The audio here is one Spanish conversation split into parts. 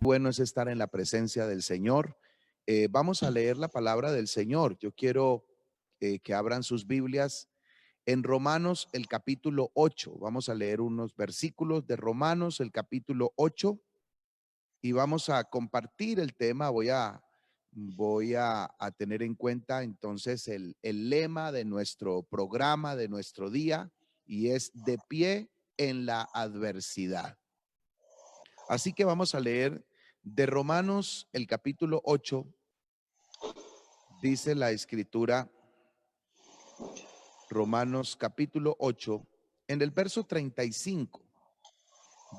bueno es estar en la presencia del Señor. Vamos a leer la palabra del Señor. Yo quiero que abran sus Biblias en Romanos el capítulo 8. Vamos a leer unos versículos de Romanos el capítulo 8 y vamos a compartir el tema. Voy a tener en cuenta entonces el lema de nuestro programa, de nuestro día, y es de pie en la adversidad. Así que vamos a leer de Romanos el capítulo 8. Dice la escritura, Romanos capítulo 8, en el verso 35.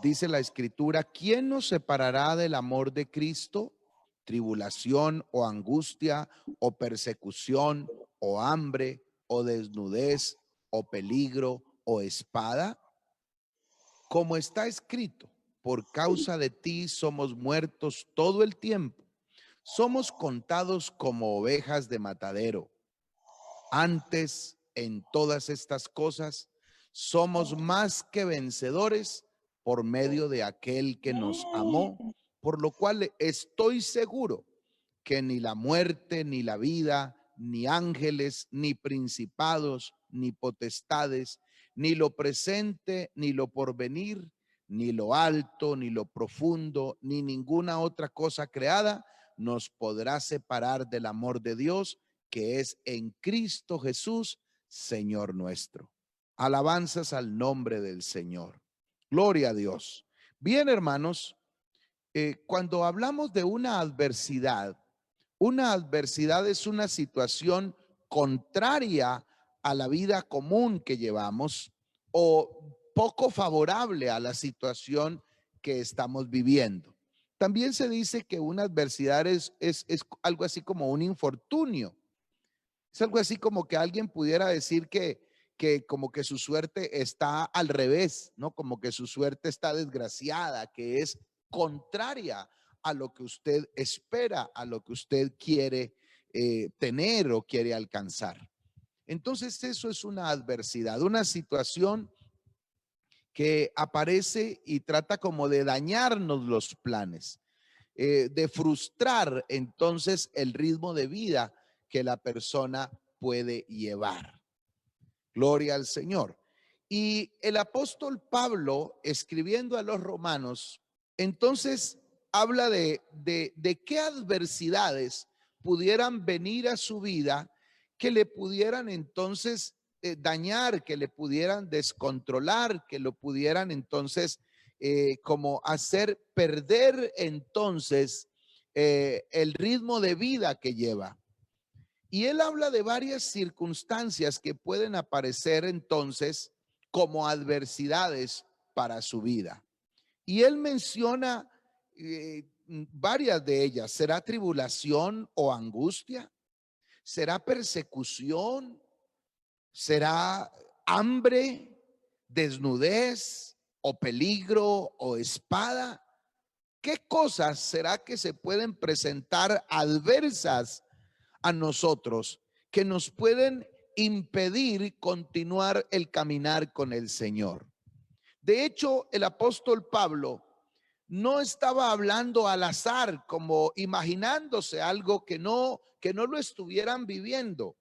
Dice la escritura: ¿quién nos separará del amor de Cristo? Tribulación o angustia o persecución o hambre o desnudez o peligro o espada. Como está escrito, por causa de ti somos muertos todo el tiempo. Somos contados como ovejas de matadero. Antes, en todas estas cosas, somos más que vencedores por medio de aquel que nos amó, por lo cual estoy seguro que ni la muerte, ni la vida, ni ángeles, ni principados, ni potestades, ni lo presente, ni lo porvenir, ni lo alto, ni lo profundo, ni ninguna otra cosa creada nos podrá separar del amor de Dios que es en Cristo Jesús, Señor nuestro. Alabanzas al nombre del Señor. Gloria a Dios. Bien, hermanos, cuando hablamos de una adversidad es una situación contraria a la vida común que llevamos o poco favorable a la situación que estamos viviendo. También se dice que una adversidad es algo así como un infortunio. Es algo así como que alguien pudiera decir que como que su suerte está al revés, ¿no? Como que su suerte está desgraciada, que es contraria a lo que usted espera, a lo que usted quiere tener o quiere alcanzar. Entonces eso es una adversidad, una situación que aparece y trata como de dañarnos los planes, de frustrar entonces el ritmo de vida que la persona puede llevar. Gloria al Señor. Y el apóstol Pablo, escribiendo a los romanos, entonces habla de qué adversidades pudieran venir a su vida que le pudieran entonces dañar, que le pudieran descontrolar, que lo pudieran entonces como hacer perder entonces el ritmo de vida que lleva. Y él habla de varias circunstancias que pueden aparecer entonces como adversidades para su vida. Y él menciona varias de ellas. ¿Será tribulación o angustia? ¿Será persecución? ¿Será hambre, desnudez o peligro o espada? ¿Qué cosas será que se pueden presentar adversas a nosotros que nos pueden impedir continuar el caminar con el Señor? De hecho, el apóstol Pablo no estaba hablando al azar, como imaginándose algo que no lo estuvieran viviendo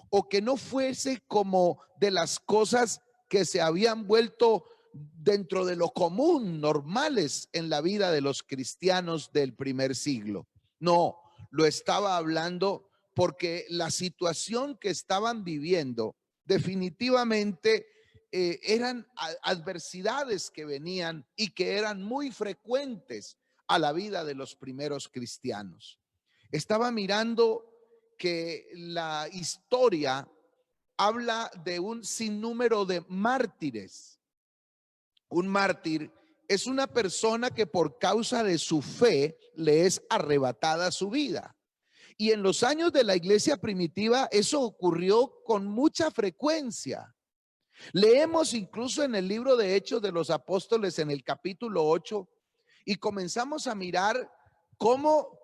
o que no fuese como de las cosas que se habían vuelto dentro de lo común, normales en la vida de los cristianos del primer siglo. No, lo estaba hablando porque la situación que estaban viviendo definitivamente eran adversidades que venían y que eran muy frecuentes a la vida de los primeros cristianos. Estaba mirando que la historia habla de un sinnúmero de mártires. Un mártir es una persona que por causa de su fe le es arrebatada su vida. Y en los años de la iglesia primitiva eso ocurrió con mucha frecuencia. Leemos incluso en el libro de Hechos de los Apóstoles en el capítulo 8 y comenzamos a mirar cómo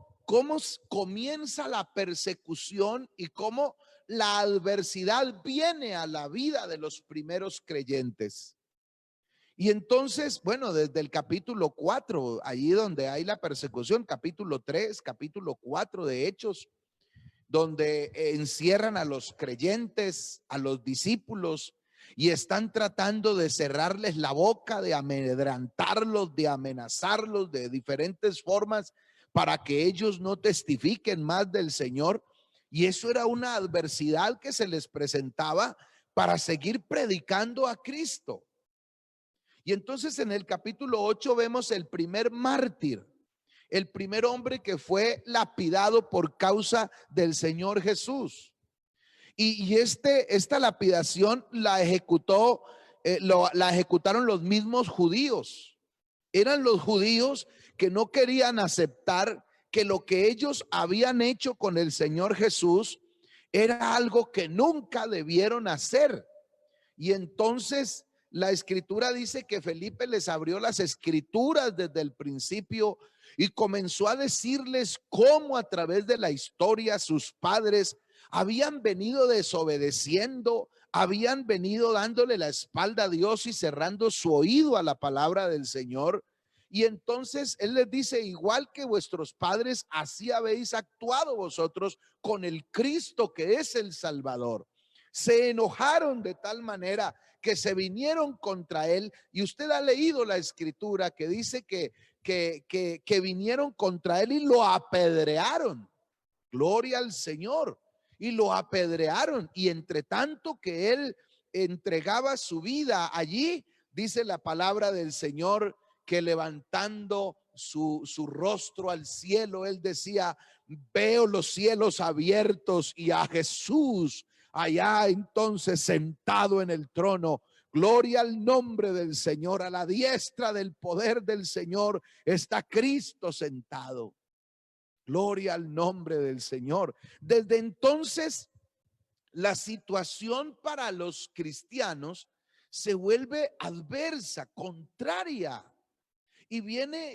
comienza la persecución y cómo la adversidad viene a la vida de los primeros creyentes. Y entonces, bueno, desde el capítulo 4, allí donde hay la persecución, capítulo 3, capítulo 4 de Hechos, donde encierran a los creyentes, a los discípulos, y están tratando de cerrarles la boca, de amedrentarlos, de amenazarlos de diferentes formas para que ellos no testifiquen más del Señor. Y eso era una adversidad que se les presentaba para seguir predicando a Cristo. Y entonces en el capítulo 8 vemos el primer mártir, el primer hombre que fue lapidado por causa del Señor Jesús. Esta lapidación la la ejecutaron los mismos judíos. Eran los judíos que no querían aceptar que lo que ellos habían hecho con el Señor Jesús era algo que nunca debieron hacer. Y entonces la escritura dice que Felipe les abrió las escrituras desde el principio y comenzó a decirles cómo a través de la historia sus padres habían venido desobedeciendo, habían venido dándole la espalda a Dios y cerrando su oído a la palabra del Señor. Y entonces él les dice, igual que vuestros padres, así habéis actuado vosotros con el Cristo que es el Salvador. Se enojaron de tal manera que se vinieron contra él. Y usted ha leído la escritura que dice que vinieron contra él y lo apedrearon. Gloria al Señor. Y lo apedrearon. Y entre tanto que él entregaba su vida allí, dice la palabra del Señor, que levantando su rostro al cielo, él decía, veo los cielos abiertos y a Jesús allá entonces sentado en el trono. Gloria al nombre del Señor, a la diestra del poder del Señor está Cristo sentado. Gloria al nombre del Señor. Desde entonces, la situación para los cristianos se vuelve adversa, contraria. Y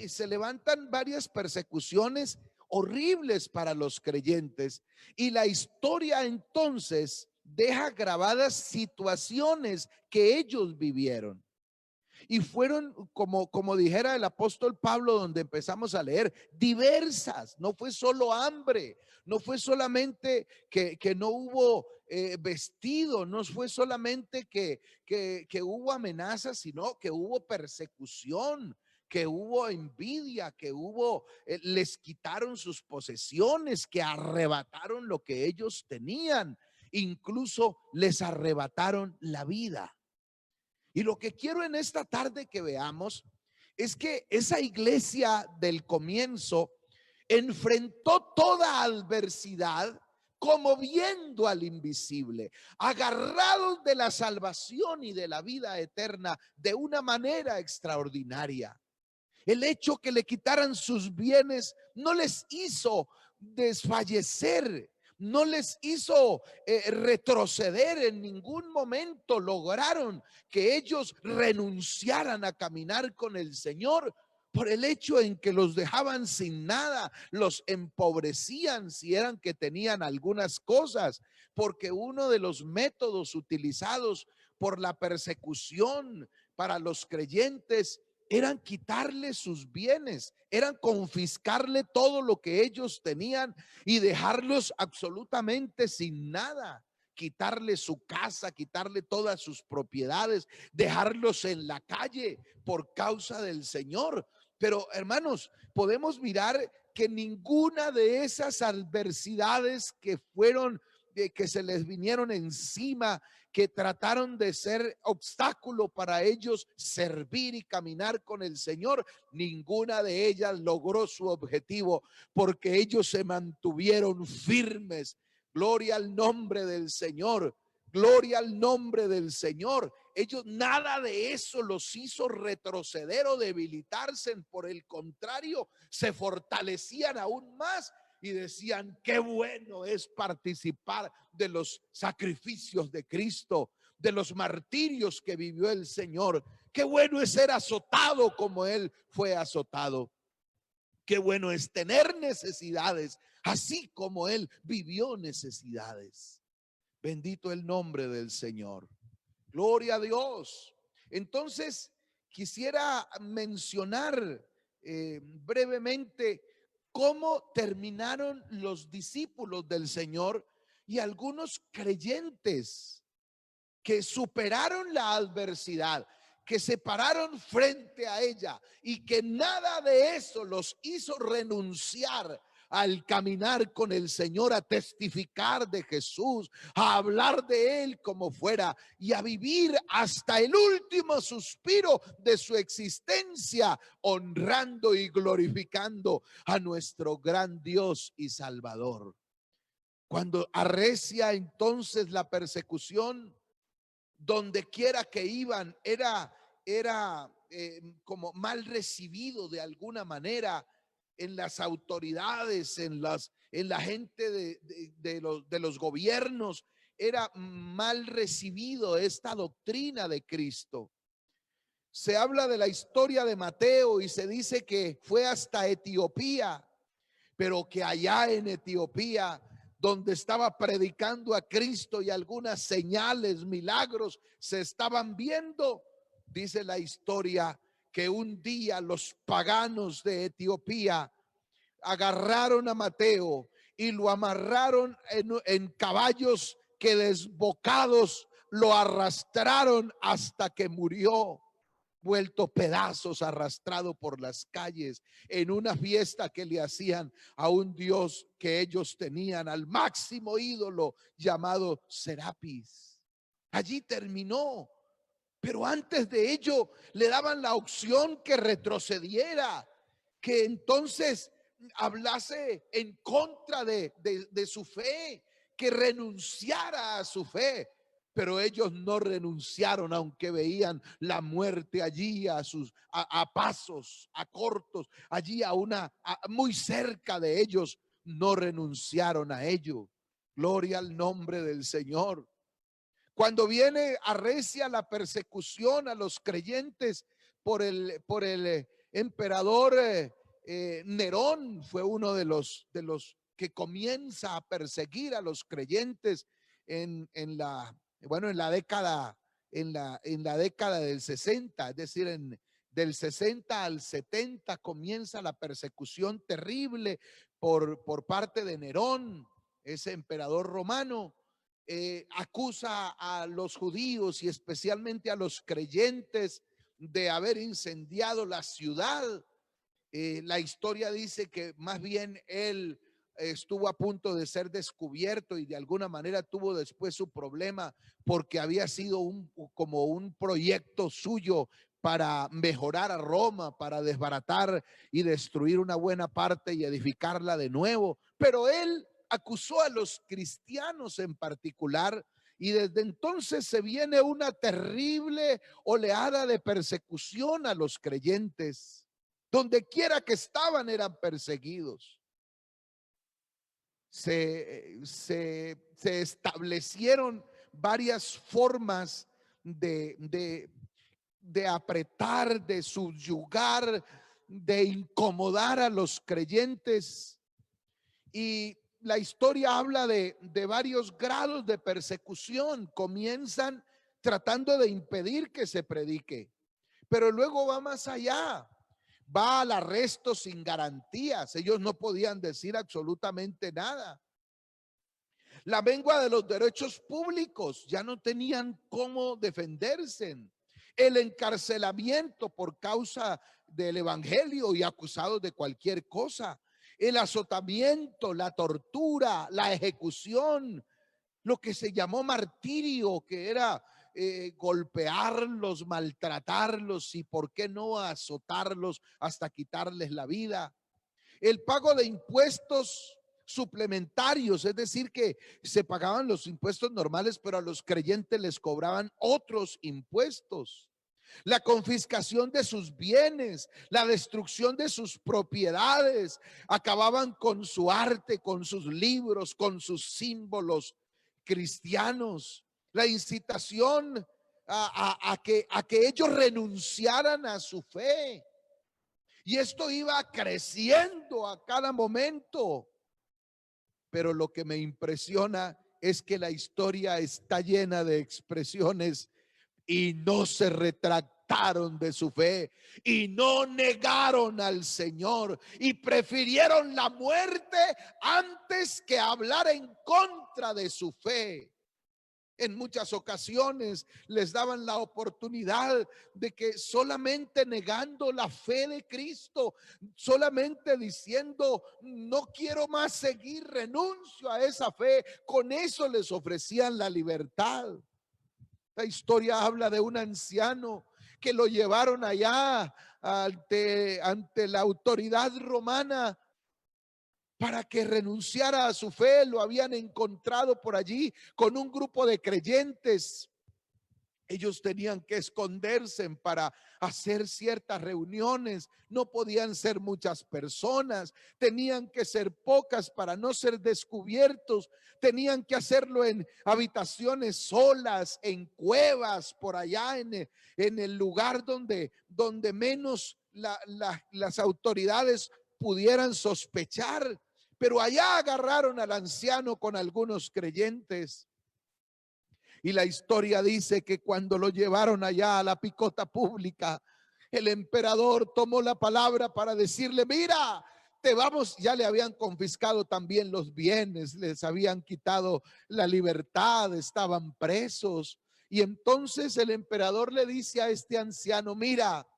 se levantan varias persecuciones horribles para los creyentes. Y la historia entonces deja grabadas situaciones que ellos vivieron. Y fueron, como dijera el apóstol Pablo, donde empezamos a leer, diversas. No fue solo hambre, no fue solamente que no hubo vestido, no fue solamente que hubo amenazas, sino que hubo persecución, que hubo envidia, que les quitaron sus posesiones, que arrebataron lo que ellos tenían, incluso les arrebataron la vida. Y lo que quiero en esta tarde que veamos es que esa iglesia del comienzo enfrentó toda adversidad como viendo al invisible, agarrados de la salvación y de la vida eterna de una manera extraordinaria. El hecho que le quitaran sus bienes no les hizo desfallecer, no les hizo retroceder en ningún momento. Lograron que ellos renunciaran a caminar con el Señor por el hecho en que los dejaban sin nada, los empobrecían si eran que tenían algunas cosas, porque uno de los métodos utilizados por la persecución para los creyentes eran quitarle sus bienes, eran confiscarle todo lo que ellos tenían y dejarlos absolutamente sin nada, quitarle su casa, quitarle todas sus propiedades, dejarlos en la calle por causa del Señor. Pero hermanos, podemos mirar que ninguna de esas adversidades que se les vinieron encima, que trataron de ser obstáculo para ellos servir y caminar con el Señor, ninguna de ellas logró su objetivo, porque ellos se mantuvieron firmes. Gloria al nombre del Señor. Gloria al nombre del Señor. Ellos, nada de eso los hizo retroceder o debilitarse. Por el contrario, se fortalecían aún más y decían, qué bueno es participar de los sacrificios de Cristo, de los martirios que vivió el Señor. Qué bueno es ser azotado como Él fue azotado. Qué bueno es tener necesidades, así como Él vivió necesidades. Bendito el nombre del Señor. Gloria a Dios. Entonces, quisiera mencionar brevemente cómo terminaron los discípulos del Señor y algunos creyentes que superaron la adversidad, que se pararon frente a ella y que nada de eso los hizo renunciar al caminar con el Señor, a testificar de Jesús, a hablar de Él como fuera y a vivir hasta el último suspiro de su existencia, honrando y glorificando a nuestro gran Dios y Salvador. Cuando arrecia entonces la persecución, donde quiera que iban, era como mal recibido de alguna manera en las autoridades, en la gente de los gobiernos. Era mal recibido esta doctrina de Cristo. Se habla de la historia de Mateo y se dice que fue hasta Etiopía, pero que allá en Etiopía, donde estaba predicando a Cristo y algunas señales, milagros se estaban viendo, dice la historia que un día los paganos de Etiopía agarraron a Mateo y lo amarraron en caballos que desbocados lo arrastraron hasta que murió, vuelto pedazos, arrastrado por las calles, en una fiesta que le hacían a un dios que ellos tenían, al máximo ídolo llamado Serapis. Allí terminó, pero antes de ello le daban la opción que retrocediera, que entonces hablase en contra de su fe, que renunciara a su fe. Pero ellos no renunciaron, aunque veían la muerte allí a pasos, a cortos, allí muy cerca de ellos. No renunciaron a ello. Gloria al nombre del Señor. Cuando viene arrecia la persecución a los creyentes por el emperador Nerón, fue uno de los que comienza a perseguir a los creyentes en la década, en la década del 60, es decir, del 60 al 70 comienza la persecución terrible por parte de Nerón, ese emperador romano. Acusa a los judíos y especialmente a los creyentes de haber incendiado la ciudad. La historia dice que más bien él estuvo a punto de ser descubierto y de alguna manera tuvo después su problema porque había sido como un proyecto suyo para mejorar a Roma, para desbaratar y destruir una buena parte y edificarla de nuevo. Pero él acusó a los cristianos en particular y desde entonces se viene una terrible oleada de persecución a los creyentes. Donde quiera que estaban eran perseguidos. Se establecieron varias formas de apretar, de subyugar, de incomodar a los creyentes. Y la historia habla de varios grados de persecución. Comienzan tratando de impedir que se predique, pero luego va más allá. Va al arresto sin garantías. Ellos no podían decir absolutamente nada. La mengua de los derechos públicos, ya no tenían cómo defenderse. El encarcelamiento por causa del evangelio y acusados de cualquier cosa. El azotamiento, la tortura, la ejecución, lo que se llamó martirio, que era golpearlos, maltratarlos y por qué no azotarlos hasta quitarles la vida. El pago de impuestos suplementarios, es decir, que se pagaban los impuestos normales, pero a los creyentes les cobraban otros impuestos. La confiscación de sus bienes, la destrucción de sus propiedades, acababan con su arte, con sus libros, con sus símbolos cristianos. La incitación a que ellos renunciaran a su fe. Y esto iba creciendo a cada momento. Pero lo que me impresiona es que la historia está llena de expresiones y no se retractaron apartaron de su fe y no negaron al Señor y prefirieron la muerte antes que hablar en contra de su fe. En muchas ocasiones les daban la oportunidad de que solamente negando la fe de Cristo, solamente diciendo no quiero más seguir, renuncio a esa fe, con eso les ofrecían la libertad. La historia habla de un anciano que lo llevaron allá ante la autoridad romana para que renunciara a su fe. Lo habían encontrado por allí con un grupo de creyentes. Ellos tenían que esconderse para hacer ciertas reuniones. No podían ser muchas personas, tenían que ser pocas para no ser descubiertos. Tenían que hacerlo en habitaciones solas, en cuevas, por allá en el lugar donde menos las autoridades pudieran sospechar. Pero allá agarraron al anciano con algunos creyentes. Y la historia dice que cuando lo llevaron allá a la picota pública, el emperador tomó la palabra para decirle, mira, te vamos, ya le habían confiscado también los bienes, les habían quitado la libertad, estaban presos. Y entonces el emperador le dice a este anciano, mira,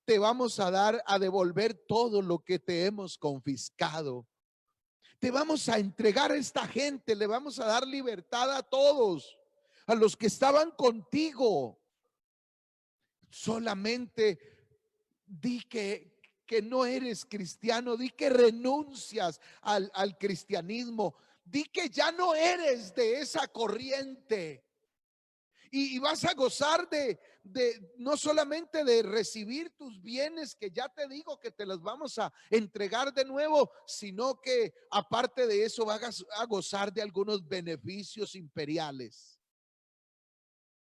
te vamos a devolver todo lo que te hemos confiscado. Te vamos a entregar a esta gente, le vamos a dar libertad a todos, a los que estaban contigo. Solamente di que no eres cristiano, di que renuncias al cristianismo, di que ya no eres de esa corriente. Y vas a gozar de no solamente de recibir tus bienes, que ya te digo que te los vamos a entregar de nuevo, sino que aparte de eso vas a gozar de algunos beneficios imperiales.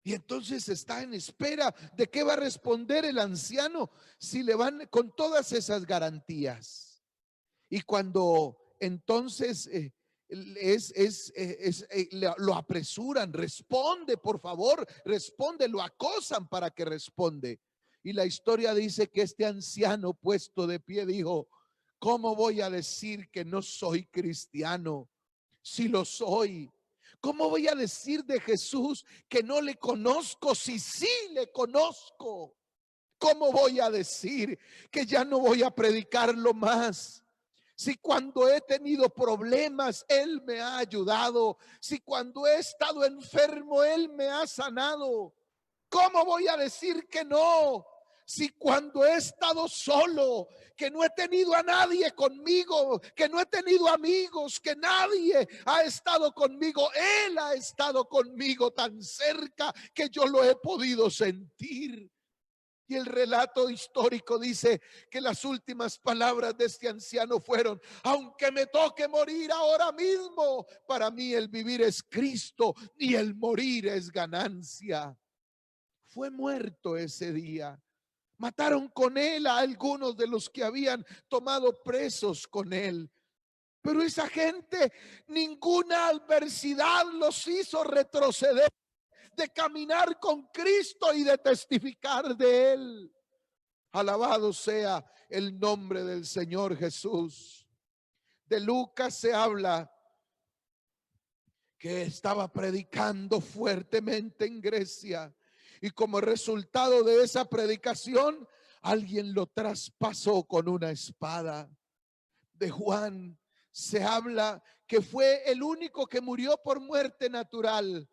Y entonces está en espera de qué va a responder el anciano si le van con todas esas garantías. Y cuando entonces lo apresuran, responde, por favor, responde, lo acosan para que responde. Y la historia dice que este anciano puesto de pie dijo, ¿cómo voy a decir que no soy cristiano si lo soy? ¿Cómo voy a decir de Jesús que no le conozco si sí le conozco? ¿Cómo voy a decir que ya no voy a predicarlo más? Si cuando he tenido problemas, Él me ha ayudado. Si cuando he estado enfermo, Él me ha sanado. ¿Cómo voy a decir que no? Si cuando he estado solo, que no he tenido a nadie conmigo, que no he tenido amigos, que nadie ha estado conmigo, Él ha estado conmigo tan cerca que yo lo he podido sentir. Y el relato histórico dice que las últimas palabras de este anciano fueron, aunque me toque morir ahora mismo, para mí el vivir es Cristo y el morir es ganancia. Fue muerto ese día. Mataron con él a algunos de los que habían tomado presos con él. Pero esa gente, ninguna adversidad los hizo retroceder de caminar con Cristo y de testificar de Él. Alabado sea el nombre del Señor Jesús. De Lucas se habla que estaba predicando fuertemente en Grecia y como resultado de esa predicación, alguien lo traspasó con una espada. De Juan se habla que fue el único que murió por muerte natural.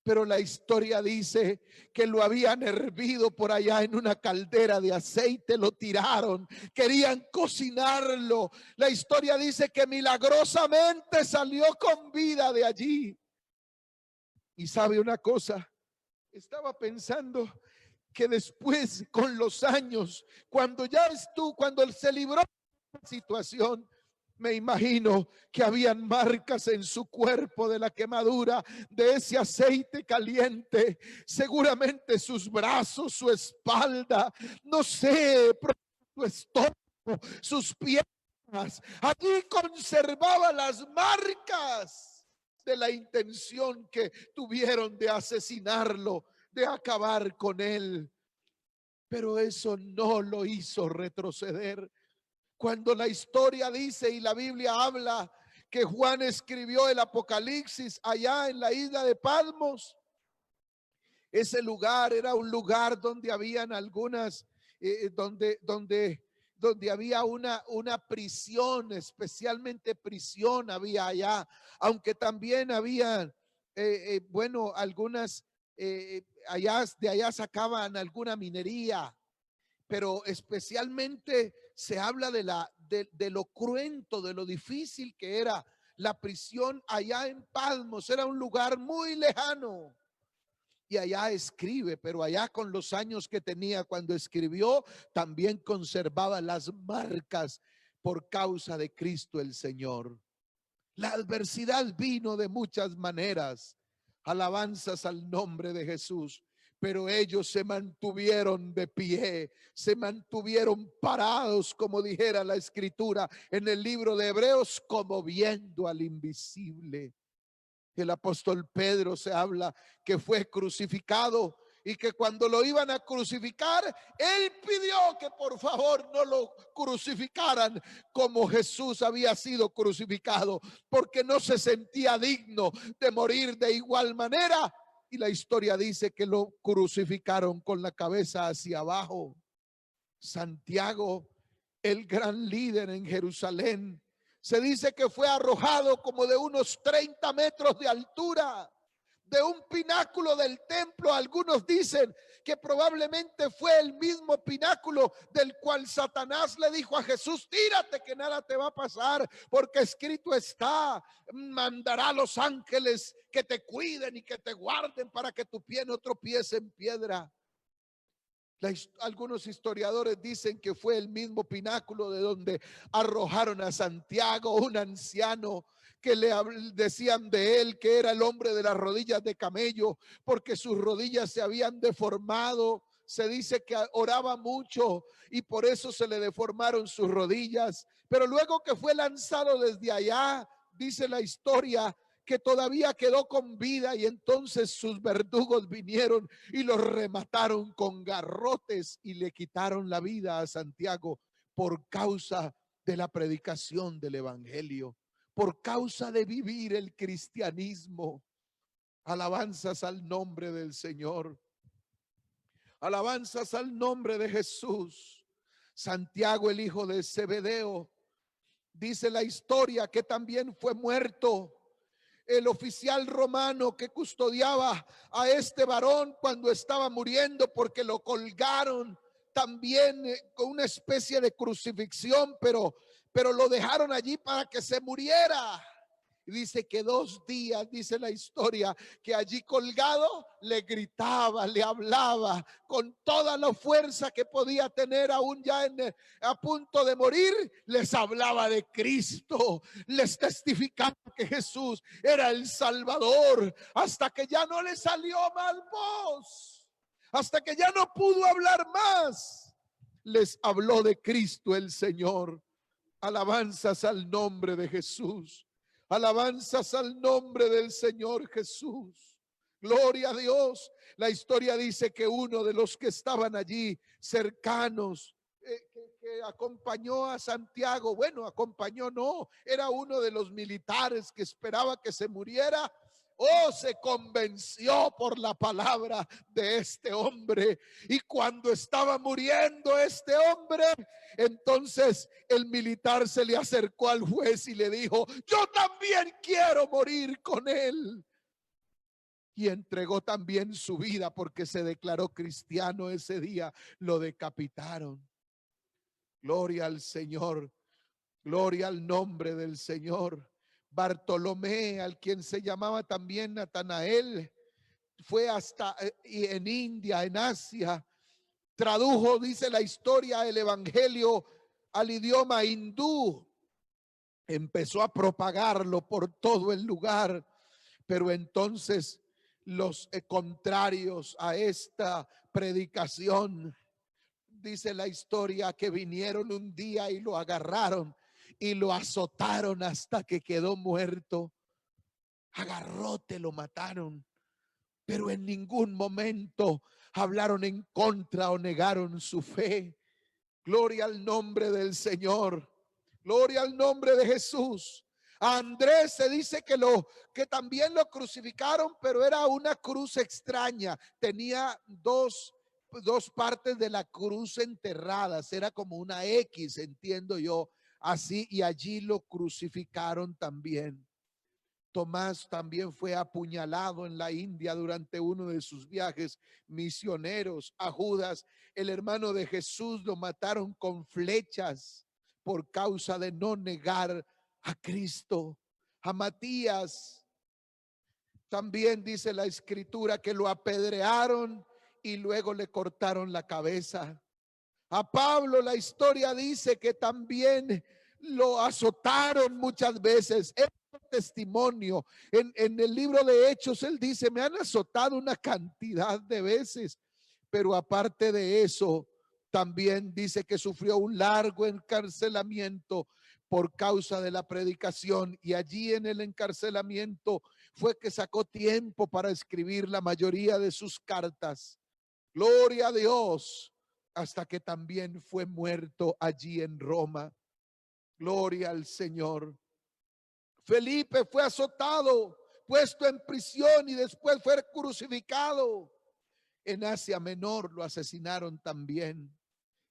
Pero la historia dice que lo habían hervido por allá en una caldera de aceite, lo tiraron, querían cocinarlo. La historia dice que milagrosamente salió con vida de allí. Y sabe una cosa, estaba pensando que después, con los años, cuando cuando se libró de la situación, me imagino que habían marcas en su cuerpo de la quemadura de ese aceite caliente. Seguramente sus brazos, su espalda, no sé, su estómago, sus piernas. Allí conservaba las marcas de la intención que tuvieron de asesinarlo, de acabar con él. pero eso no lo hizo retroceder. Cuando la historia dice y la Biblia habla que Juan escribió el Apocalipsis allá en la isla de Patmos, ese lugar era un lugar donde habían algunas, donde había una prisión, especialmente prisión había allá, aunque también había, bueno, algunas, allá, de allá sacaban alguna minería, pero especialmente se habla de lo cruento, de lo difícil que era la prisión allá en Patmos. Era un lugar muy lejano. Y allá escribe, pero allá con los años que tenía cuando escribió, también conservaba las marcas por causa de Cristo el Señor. La adversidad vino de muchas maneras. Alabanzas al nombre de Jesús. Pero ellos se mantuvieron de pie, se mantuvieron parados, como dijera la escritura en el libro de Hebreos, como viendo al invisible. El apóstol Pedro se habla que fue crucificado y que cuando lo iban a crucificar, él pidió que por favor no lo crucificaran como Jesús había sido crucificado, porque no se sentía digno de morir de igual manera. Y la historia dice que lo crucificaron con la cabeza hacia abajo. Santiago, el gran líder en Jerusalén, se dice que fue arrojado como de unos 30 metros de altura, de un pináculo del templo. Algunos dicen que probablemente fue el mismo pináculo del cual Satanás le dijo a Jesús: tírate que nada te va a pasar, porque escrito está, mandará a los ángeles que te cuiden y que te guarden para que tu pie no tropiece en piedra. Algunos historiadores dicen que fue el mismo pináculo de donde arrojaron a Santiago, un anciano que le decían de él que era el hombre de las rodillas de camello, porque sus rodillas se habían deformado. Se dice que oraba mucho y por eso se le deformaron sus rodillas. Pero luego que fue lanzado desde allá, dice la historia, que todavía quedó con vida, y entonces sus verdugos vinieron y los remataron con garrotes y le quitaron la vida a Santiago por causa de la predicación del evangelio, por causa de vivir el cristianismo. Alabanzas al nombre del Señor. Alabanzas al nombre de Jesús. Santiago, el hijo de Zebedeo, dice la historia que también fue muerto. El oficial romano que custodiaba a este varón cuando estaba muriendo, porque lo colgaron también con una especie de crucifixión, pero lo dejaron allí para que se muriera. Y dice que 2 días, dice la historia, que allí colgado le gritaba, le hablaba con toda la fuerza que podía tener, aún ya a punto de morir. Les hablaba de Cristo, les testificaba que Jesús era el Salvador, hasta que ya no le salió mal voz, hasta que ya no pudo hablar más. Les habló de Cristo el Señor. Alabanzas al nombre de Jesús. Alabanzas al nombre del Señor Jesús. Gloria a Dios. La historia dice que uno de los que estaban allí cercanos, que acompañó a Santiago, bueno, acompañó no, era uno de los militares que esperaba que se muriera. Se convenció por la palabra de este hombre. Y cuando estaba muriendo este hombre, entonces el militar se le acercó al juez y le dijo: yo también quiero morir con él. Y entregó también su vida porque se declaró cristiano ese día. Lo decapitaron. Gloria al Señor. Gloria al nombre del Señor. Bartolomé, al quien se llamaba también Natanael, fue hasta en India, en Asia, tradujo, dice la historia, el evangelio al idioma hindú, empezó a propagarlo por todo el lugar. Pero entonces los contrarios a esta predicación, dice la historia, que vinieron un día y lo agarraron y lo azotaron hasta que quedó muerto. A garrote lo mataron. pero en ningún momento hablaron en contra o negaron su fe. Gloria al nombre del Señor. Gloria al nombre de Jesús. A Andrés se dice que también lo crucificaron, pero era una cruz extraña. Tenía dos partes de la cruz enterradas. Era como una X, entiendo yo, así, y allí lo crucificaron también. Tomás también fue apuñalado en la India durante uno de sus viajes misioneros. A Judas, el hermano de Jesús, lo mataron con flechas por causa de no negar a Cristo. A Matías también dice la escritura que lo apedrearon y luego le cortaron la cabeza. A Pablo la historia dice que también lo azotaron muchas veces. Es un testimonio. En el libro de Hechos él dice, me han azotado una cantidad de veces, pero aparte de eso, también dice que sufrió un largo encarcelamiento por causa de la predicación, y allí en el encarcelamiento fue que sacó tiempo para escribir la mayoría de sus cartas. Gloria a Dios. Hasta que también fue muerto allí en Roma. Gloria al Señor. Felipe fue azotado, puesto en prisión y después fue crucificado. En Asia Menor lo asesinaron también.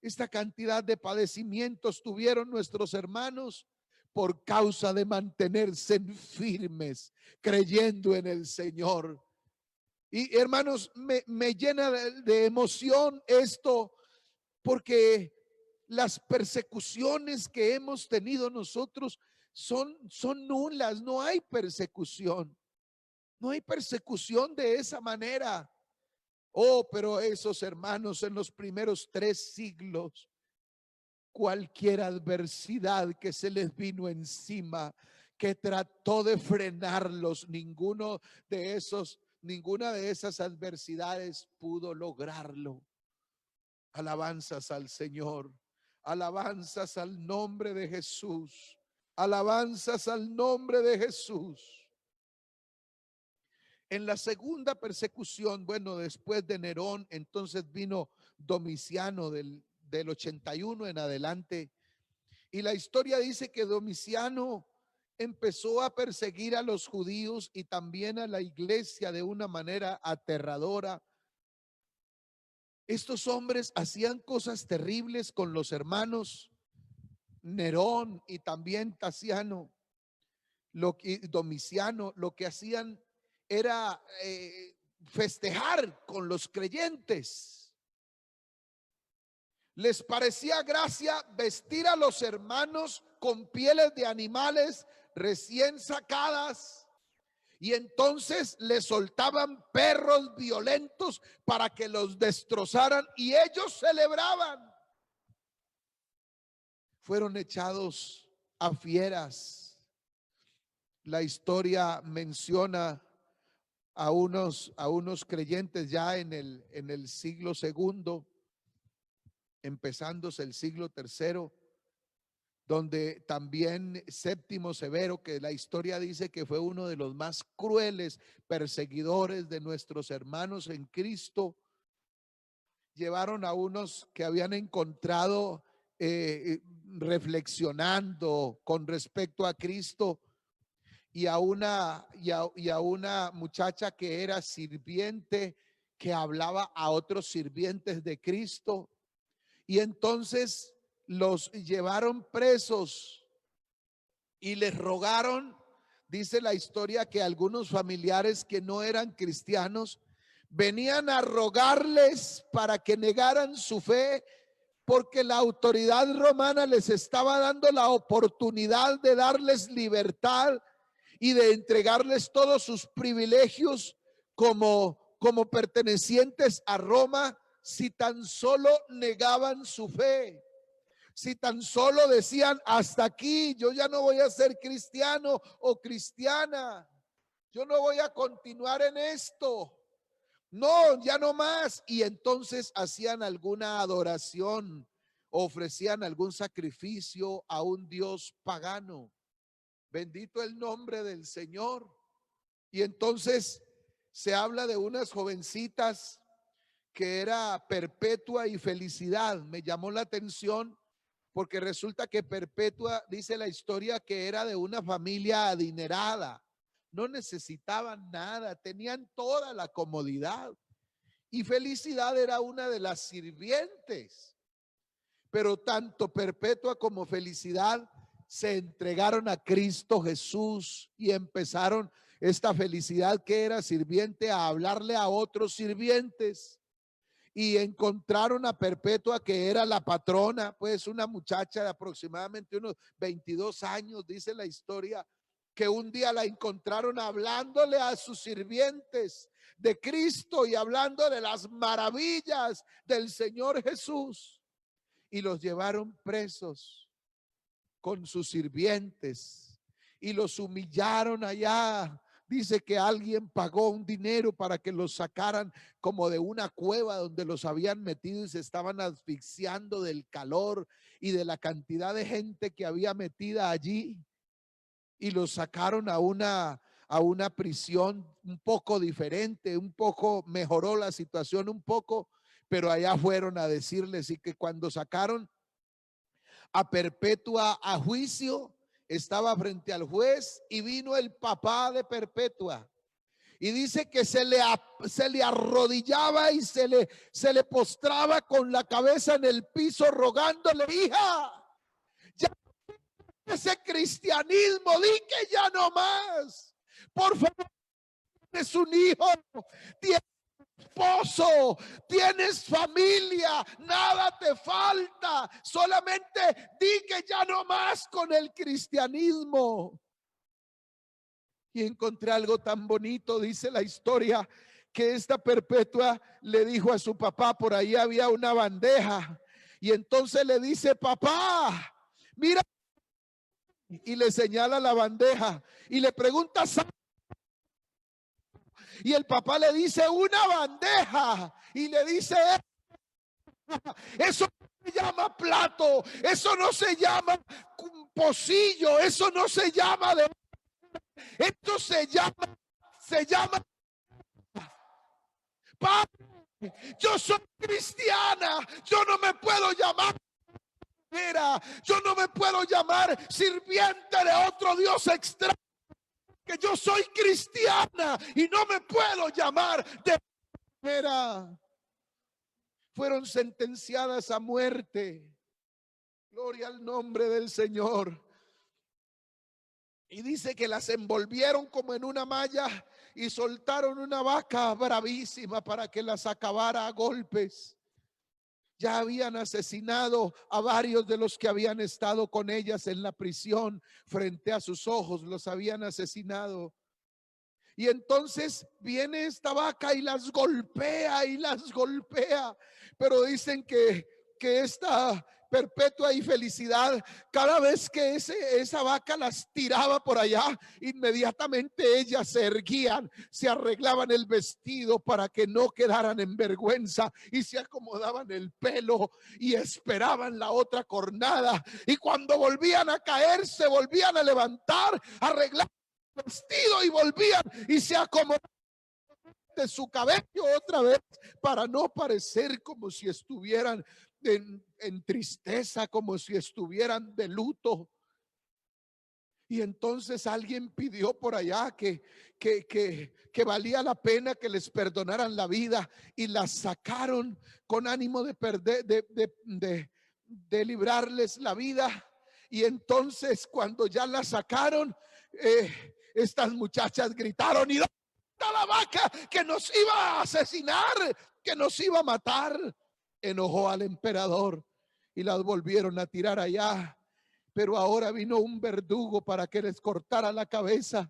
Esta cantidad de padecimientos tuvieron nuestros hermanos por causa de mantenerse firmes, creyendo en el Señor. Y hermanos, me llena de emoción esto, porque las persecuciones que hemos tenido nosotros son nulas. No hay persecución. No hay persecución de esa manera. Oh, pero esos hermanos en los primeros 3 siglos, cualquier adversidad que se les vino encima, que trató de frenarlos, ninguna de esas adversidades pudo lograrlo. Alabanzas al Señor, alabanzas al nombre de Jesús, alabanzas al nombre de Jesús. En la segunda persecución, bueno, después de Nerón, entonces vino Domiciano del 81 en adelante. Y la historia dice que Domiciano empezó a perseguir a los judíos y también a la iglesia de una manera aterradora. Estos hombres hacían cosas terribles con los hermanos Nerón y también Tasiano, Domiciano. Lo que hacían era festejar con los creyentes. Les parecía gracia vestir a los hermanos con pieles de animales recién sacadas, y entonces les soltaban perros violentos para que los destrozaran, y ellos celebraban. Fueron echados a fieras. La historia menciona a unos creyentes ya en el siglo segundo, empezándose el siglo tercero, donde también Séptimo Severo, que la historia dice que fue uno de los más crueles perseguidores de nuestros hermanos en Cristo, llevaron a unos que habían encontrado reflexionando con respecto a Cristo, y a una muchacha que era sirviente, que hablaba a otros sirvientes de Cristo, y entonces los llevaron presos y les rogaron. Dice la historia que algunos familiares que no eran cristianos venían a rogarles para que negaran su fe, porque la autoridad romana les estaba dando la oportunidad de darles libertad y de entregarles todos sus privilegios como pertenecientes a Roma, si tan solo negaban su fe. Si tan solo decían, hasta aquí, yo ya no voy a ser cristiano o cristiana, yo no voy a continuar en esto, no, ya no más. Y entonces hacían alguna adoración, ofrecían algún sacrificio a un dios pagano. Bendito el nombre del Señor. Y entonces se habla de unas jovencitas que era Perpetua y Felicidad. Me llamó la atención porque resulta que Perpetua, dice la historia, que era de una familia adinerada. No necesitaban nada, tenían toda la comodidad. Y Felicidad era una de las sirvientes. Pero tanto Perpetua como Felicidad se entregaron a Cristo Jesús y empezaron esta Felicidad, que era sirviente, a hablarle a otros sirvientes. Y encontraron a Perpetua, que era la patrona, pues una muchacha de aproximadamente unos 22 años, dice la historia, que un día la encontraron hablándole a sus sirvientes de Cristo y hablando de las maravillas del Señor Jesús. Y los llevaron presos con sus sirvientes y los humillaron allá. Dice que alguien pagó un dinero para que los sacaran como de una cueva donde los habían metido y se estaban asfixiando del calor y de la cantidad de gente que había metida allí, y los sacaron a una prisión un poco diferente, un poco mejoró la situación un poco, pero allá fueron a decirles. Y que cuando sacaron a Perpetua a juicio, estaba frente al juez y vino el papá de Perpetua y dice que se le arrodillaba y se le postraba con la cabeza en el piso rogándole: hija, ya ese cristianismo, di que ya no más, por favor, tienes un hijo, tienes esposo, tienes familia, nada te falta, solamente di que ya no más con el cristianismo. Y encontré algo tan bonito, dice la historia, que esta Perpetua le dijo a su papá, por ahí había una bandeja, y entonces le dice: papá, mira, y le señala la bandeja y le pregunta, y el papá le dice: una bandeja, y le dice: eso no se llama plato, eso no se llama pocillo, eso no se llama de, esto se llama padre. Yo soy cristiana, yo no me puedo llamar, yo no me puedo llamar sirviente de otro Dios extraño, que yo soy cristiana y no me puedo llamar de manera. Fueron sentenciadas a muerte. Gloria al nombre del Señor. Y dice que las envolvieron como en una malla y soltaron una vaca bravísima para que las acabara a golpes. Ya habían asesinado a varios de los que habían estado con ellas en la prisión. Frente a sus ojos los habían asesinado. Y entonces viene esta vaca y las golpea y las golpea. Pero dicen que esta Perpetua y Felicidad, cada vez que esa vaca las tiraba por allá, inmediatamente ellas se erguían, se arreglaban el vestido para que no quedaran en vergüenza y se acomodaban el pelo y esperaban la otra cornada. Y cuando volvían a caer, se volvían a levantar, arreglaban el vestido y volvían y se acomodaban de su cabello otra vez para no parecer como si estuvieran en tristeza, como si estuvieran de luto. Y entonces alguien pidió por allá que valía la pena que les perdonaran la vida, y las sacaron con ánimo de perder, de librarles la vida. Y entonces cuando ya la sacaron, estas muchachas gritaron: ¿y dónde está la vaca que nos iba a asesinar, que nos iba a matar? Enojó al emperador y las volvieron a tirar allá. Pero ahora vino un verdugo para que les cortara la cabeza.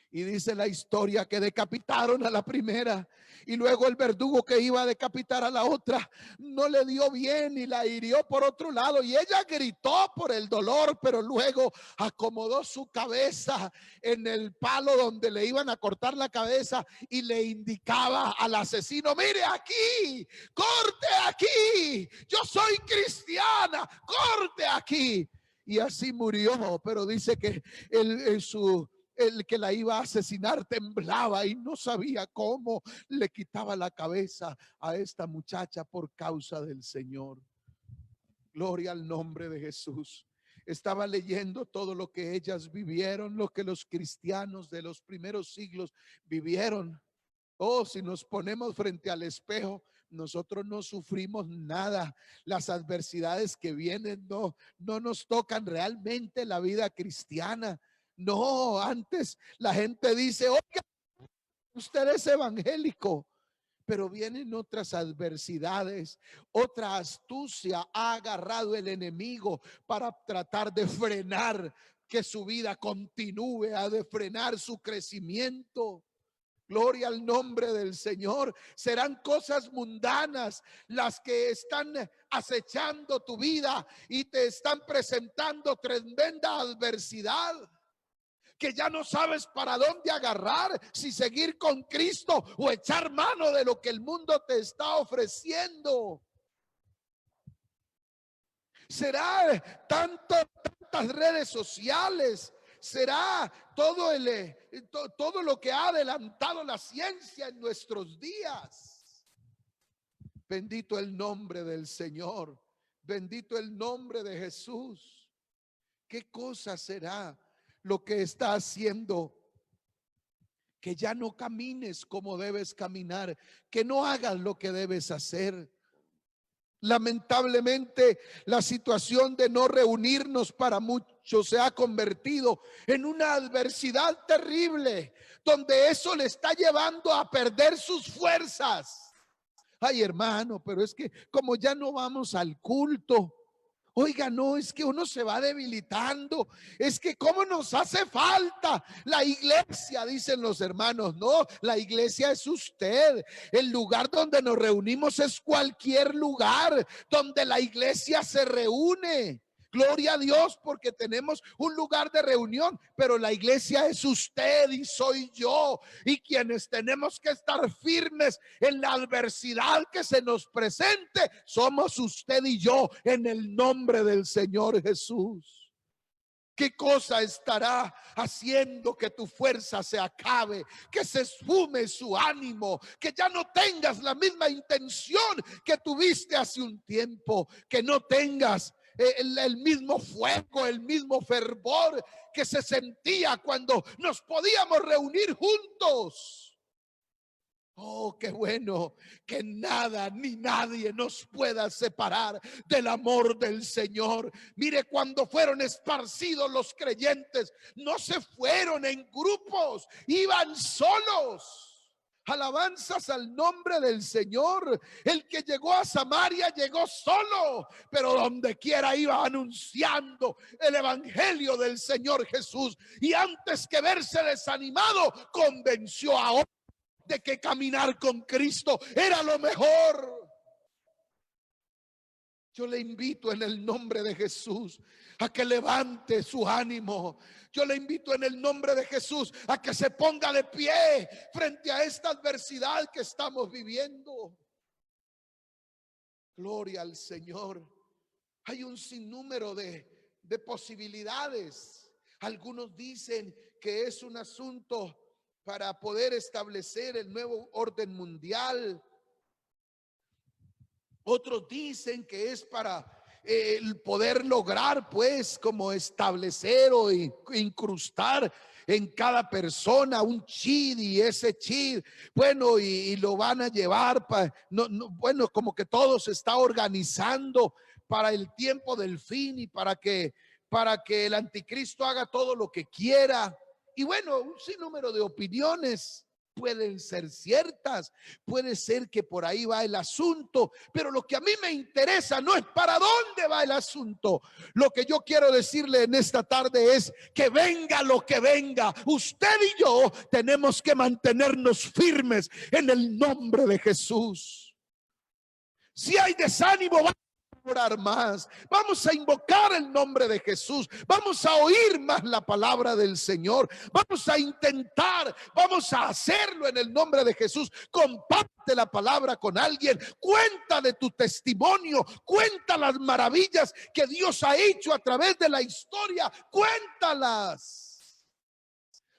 Y dice la historia que decapitaron a la primera, y luego el verdugo que iba a decapitar a la otra no le dio bien y la hirió por otro lado, y ella gritó por el dolor, pero luego acomodó su cabeza en el palo donde le iban a cortar la cabeza y le indicaba al asesino: mire aquí, corte aquí, yo soy cristiana, corte aquí. Y así murió. Pero dice que el que la iba a asesinar temblaba y no sabía cómo le quitaba la cabeza a esta muchacha por causa del Señor. Gloria al nombre de Jesús. Estaba leyendo todo lo que ellas vivieron, lo que los cristianos de los primeros siglos vivieron. Oh, si nos ponemos frente al espejo, nosotros no sufrimos nada. Las adversidades que vienen no nos tocan realmente la vida cristiana. No, antes la gente dice, oiga, usted es evangélico. Pero vienen otras adversidades, otra astucia ha agarrado el enemigo para tratar de frenar que su vida continúe, a de frenar su crecimiento. Gloria al nombre del Señor. Serán cosas mundanas las que están acechando tu vida y te están presentando tremenda adversidad, que ya no sabes para dónde agarrar, si seguir con Cristo o echar mano de lo que el mundo te está ofreciendo. Será tantas redes sociales, será todo lo que ha adelantado la ciencia en nuestros días. Bendito el nombre del Señor, bendito el nombre de Jesús. ¿Qué cosa será lo que está haciendo que ya no camines como debes caminar, que no hagas lo que debes hacer? Lamentablemente, la situación de no reunirnos para muchos se ha convertido en una adversidad terrible, donde eso le está llevando a perder sus fuerzas. Ay, hermano, pero es que como ya no vamos al culto, oiga, no, es que uno se va debilitando. Es que cómo nos hace falta la iglesia, dicen los hermanos. No, la iglesia es usted. El lugar donde nos reunimos es cualquier lugar donde la iglesia se reúne. Gloria a Dios porque tenemos un lugar de reunión, pero la iglesia es usted y soy yo, y quienes tenemos que estar firmes en la adversidad que se nos presente somos usted y yo, en el nombre del Señor Jesús. ¿Qué cosa estará haciendo que tu fuerza se acabe, que se esfume su ánimo, que ya no tengas la misma intención que tuviste hace un tiempo, que no tengas el mismo fuego, el mismo fervor que se sentía cuando nos podíamos reunir juntos? Oh, qué bueno que nada ni nadie nos pueda separar del amor del Señor. Mire, cuando fueron esparcidos los creyentes, no se fueron en grupos, iban solos. Alabanzas al nombre del Señor. El que llegó a Samaria llegó solo, pero donde quiera iba anunciando el evangelio del Señor Jesús. Y antes que verse desanimado, convenció a otros de que caminar con Cristo era lo mejor. Yo le invito en el nombre de Jesús a que levante su ánimo. Yo le invito en el nombre de Jesús a que se ponga de pie frente a esta adversidad que estamos viviendo. Gloria al Señor. Hay un sinnúmero de posibilidades. Algunos dicen que es un asunto para poder establecer el nuevo orden mundial. Otros dicen que es para el poder lograr, pues, como establecer o incrustar en cada persona un chip, y ese chip, bueno, y lo van a llevar bueno, como que todo se está organizando para el tiempo del fin y para que el anticristo haga todo lo que quiera. Y bueno, un sinnúmero de opiniones pueden ser ciertas, puede ser que por ahí va el asunto, pero lo que a mí me interesa no es para dónde va el asunto. Lo que yo quiero decirle en esta tarde es que venga lo que venga, usted y yo tenemos que mantenernos firmes en el nombre de Jesús. Si hay desánimo, vamos a orar más, vamos a invocar el nombre de Jesús, vamos a oír más la palabra del Señor, vamos a intentar, vamos a hacerlo en el nombre de Jesús. Comparte la palabra con alguien, cuenta de tu testimonio, cuenta las maravillas que Dios ha hecho a través de la historia, cuéntalas.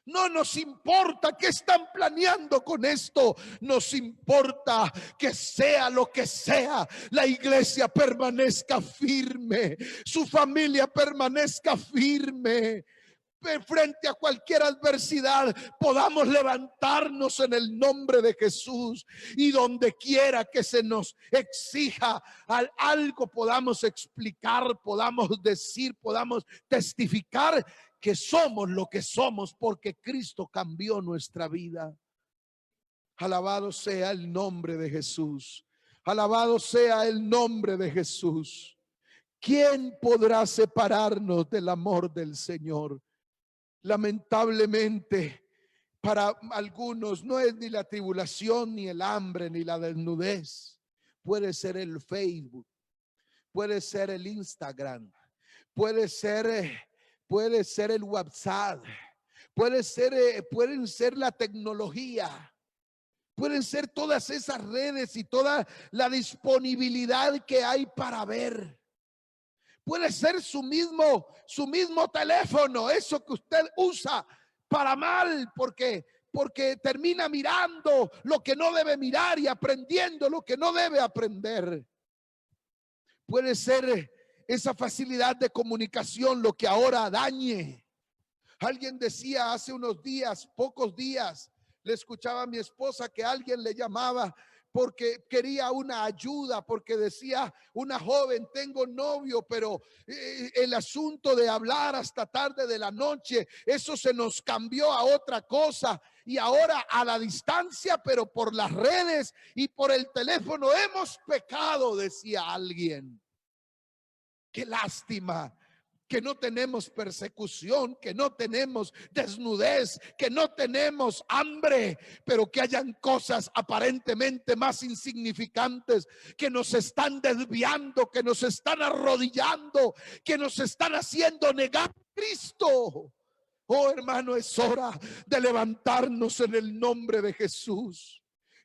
No nos importa qué están planeando con esto. Nos importa que sea lo que sea, la iglesia permanezca firme, su familia permanezca firme. Frente a cualquier adversidad podamos levantarnos en el nombre de Jesús, y donde quiera que se nos exija algo podamos explicar, podamos decir, podamos testificar que somos lo que somos porque Cristo cambió nuestra vida. Alabado sea el nombre de Jesús. Alabado sea el nombre de Jesús. ¿Quién podrá separarnos del amor del Señor? Lamentablemente, para algunos no es ni la tribulación, ni el hambre, ni la desnudez. Puede ser el Facebook, puede ser el Instagram, pueden ser el WhatsApp, pueden ser la tecnología, pueden ser todas esas redes y toda la disponibilidad que hay para ver. Puede ser su mismo teléfono, eso que usted usa para mal, porque termina mirando lo que no debe mirar y aprendiendo lo que no debe aprender. Puede ser esa facilidad de comunicación lo que ahora dañe. Alguien decía hace unos días, pocos días, le escuchaba a mi esposa que alguien le llamaba porque quería una ayuda, porque decía una joven: tengo novio, pero el asunto de hablar hasta tarde de la noche, eso se nos cambió a otra cosa, y ahora a la distancia, pero por las redes y por el teléfono hemos pecado, decía alguien. Qué lástima que no tenemos persecución, que no tenemos desnudez, que no tenemos hambre, pero que hayan cosas aparentemente más insignificantes que nos están desviando, que nos están arrodillando, que nos están haciendo negar a Cristo. Oh, hermano, es hora de levantarnos en el nombre de Jesús.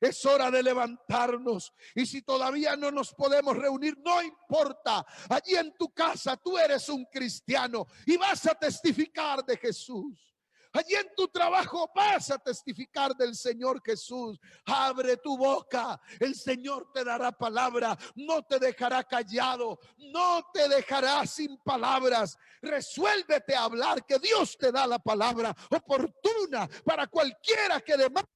Es hora de levantarnos, y si todavía no nos podemos reunir, no importa. Allí en tu casa tú eres un cristiano y vas a testificar de Jesús. Allí en tu trabajo vas a testificar del Señor Jesús. Abre tu boca, el Señor te dará palabra, no te dejará callado, no te dejará sin palabras. Resuélvete a hablar, que Dios te da la palabra oportuna para cualquiera que demande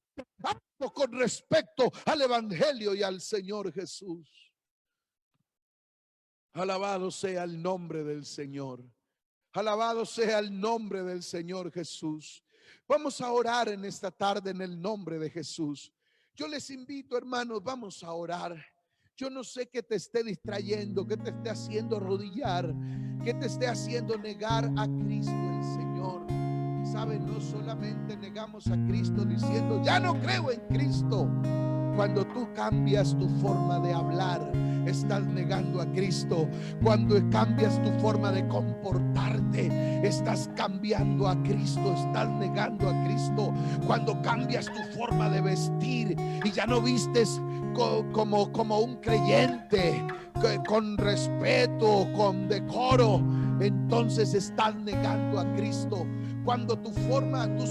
algo con respecto al evangelio y al Señor Jesús. Alabado sea el nombre del Señor. Alabado sea el nombre del Señor Jesús. Vamos a orar en esta tarde en el nombre de Jesús. Yo les invito, hermanos, vamos a orar. Yo no sé qué te esté distrayendo, qué te esté haciendo arrodillar, qué te esté haciendo negar a Cristo el Señor. ¿Saben? No solamente negamos a Cristo diciendo ya no creo en Cristo. Cuando tú cambias tu forma de hablar, estás negando a Cristo. Cuando cambias tu forma de comportarte, estás cambiando a Cristo, estás negando a Cristo. Cuando cambias tu forma de vestir y ya no vistes como un creyente, con respeto, con decoro, entonces estás negando a Cristo. Cuando tus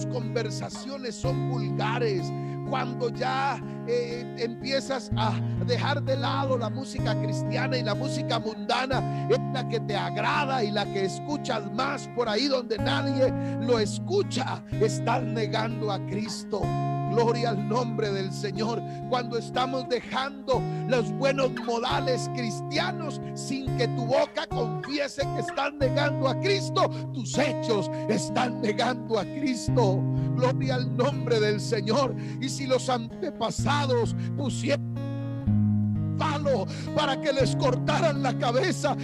conversaciones son vulgares, cuando ya empiezas a dejar de lado la música cristiana y la música mundana es la que te agrada y la que escuchas más por ahí donde nadie lo escucha, estás negando a Cristo. Gloria al nombre del Señor. Cuando estamos dejando los buenos modales cristianos sin que tu boca confiese que estás negando a Cristo, tus hechos están negando a Cristo. Gloria al nombre del Señor. Y si los antepasados pusieron palo para que les cortaran la cabeza,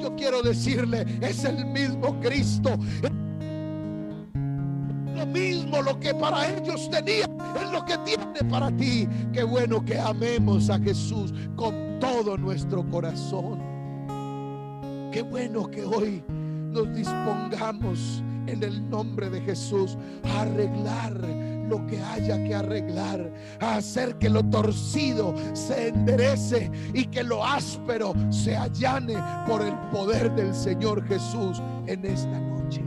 yo quiero decirle, es el mismo Cristo. Lo mismo, lo que para ellos tenía es lo que tiene para ti. Qué bueno que amemos a Jesús con todo nuestro corazón. Qué bueno que hoy nos dispongamos en el nombre de Jesús a arreglar lo que haya que arreglar, a hacer que lo torcido se enderece y que lo áspero se allane por el poder del Señor Jesús en esta noche.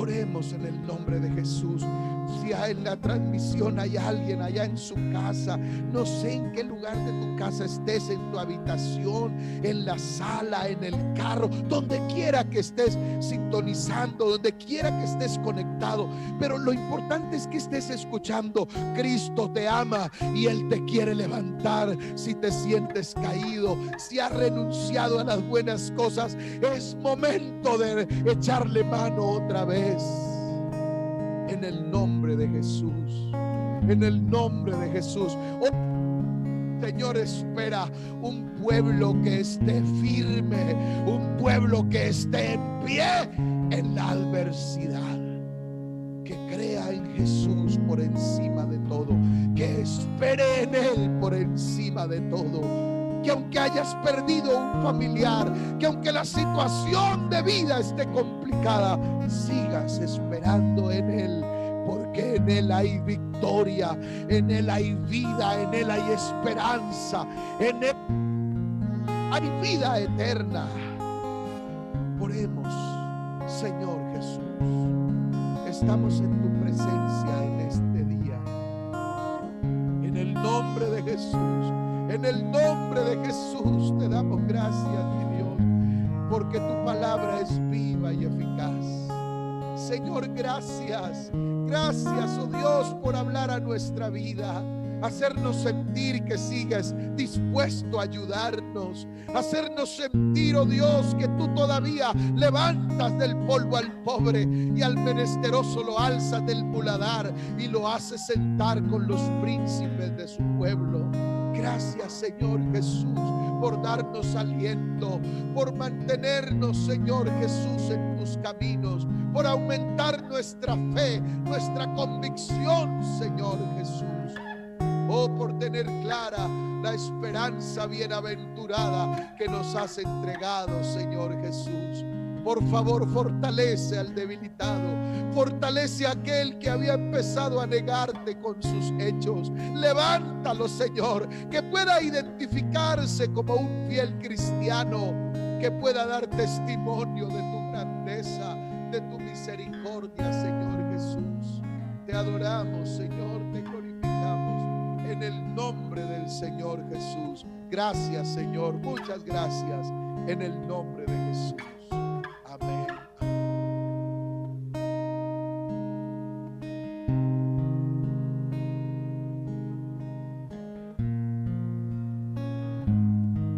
Oremos en el nombre de Jesús. Si en la transmisión hay alguien allá en su casa, no sé en qué lugar de tu casa estés, en tu habitación, en la sala, en el carro, donde quiera que estés sintonizando, donde quiera que estés conectado, pero lo importante es que estés escuchando. Cristo te ama y Él te quiere levantar. Si te sientes caído, si has renunciado a las buenas cosas, es momento de echarle mano otra vez. En el nombre de Jesús, en el nombre de Jesús. Señor, espera un pueblo que esté firme, un pueblo que esté en pie en la adversidad, que crea en Jesús por encima de todo, que espere en Él por encima de todo, que aunque hayas perdido un familiar, que aunque la situación de vida esté complicada, sigas esperando en Él, porque en Él hay victoria, en Él hay vida, en Él hay esperanza, en Él hay vida eterna. Oremos, Señor Jesús, estamos en tu presencia en este día, en el nombre de Jesús. En el nombre de Jesús te damos gracias, mi Dios, porque tu palabra es viva y eficaz. Señor, gracias. Gracias, oh Dios, por hablar a nuestra vida, hacernos sentir que sigues dispuesto a ayudarnos, hacernos sentir, oh Dios, que tú todavía levantas del polvo al pobre y al menesteroso lo alzas del muladar y lo haces sentar con los príncipes de su pueblo. Gracias, Señor Jesús, por darnos aliento, por mantenernos, Señor Jesús, en tus caminos, por aumentar nuestra fe, nuestra convicción, Señor Jesús. Oh, por tener clara la esperanza bienaventurada que nos has entregado, Señor Jesús. Por favor, fortalece al debilitado, fortalece a aquel que había empezado a negarte con sus hechos. Levántalo, Señor, que pueda identificarse como un fiel cristiano, que pueda dar testimonio de tu grandeza, de tu misericordia, Señor Jesús. Te adoramos, Señor, te glorificamos en el nombre del Señor Jesús. Gracias, Señor, muchas gracias, en el nombre de Jesús.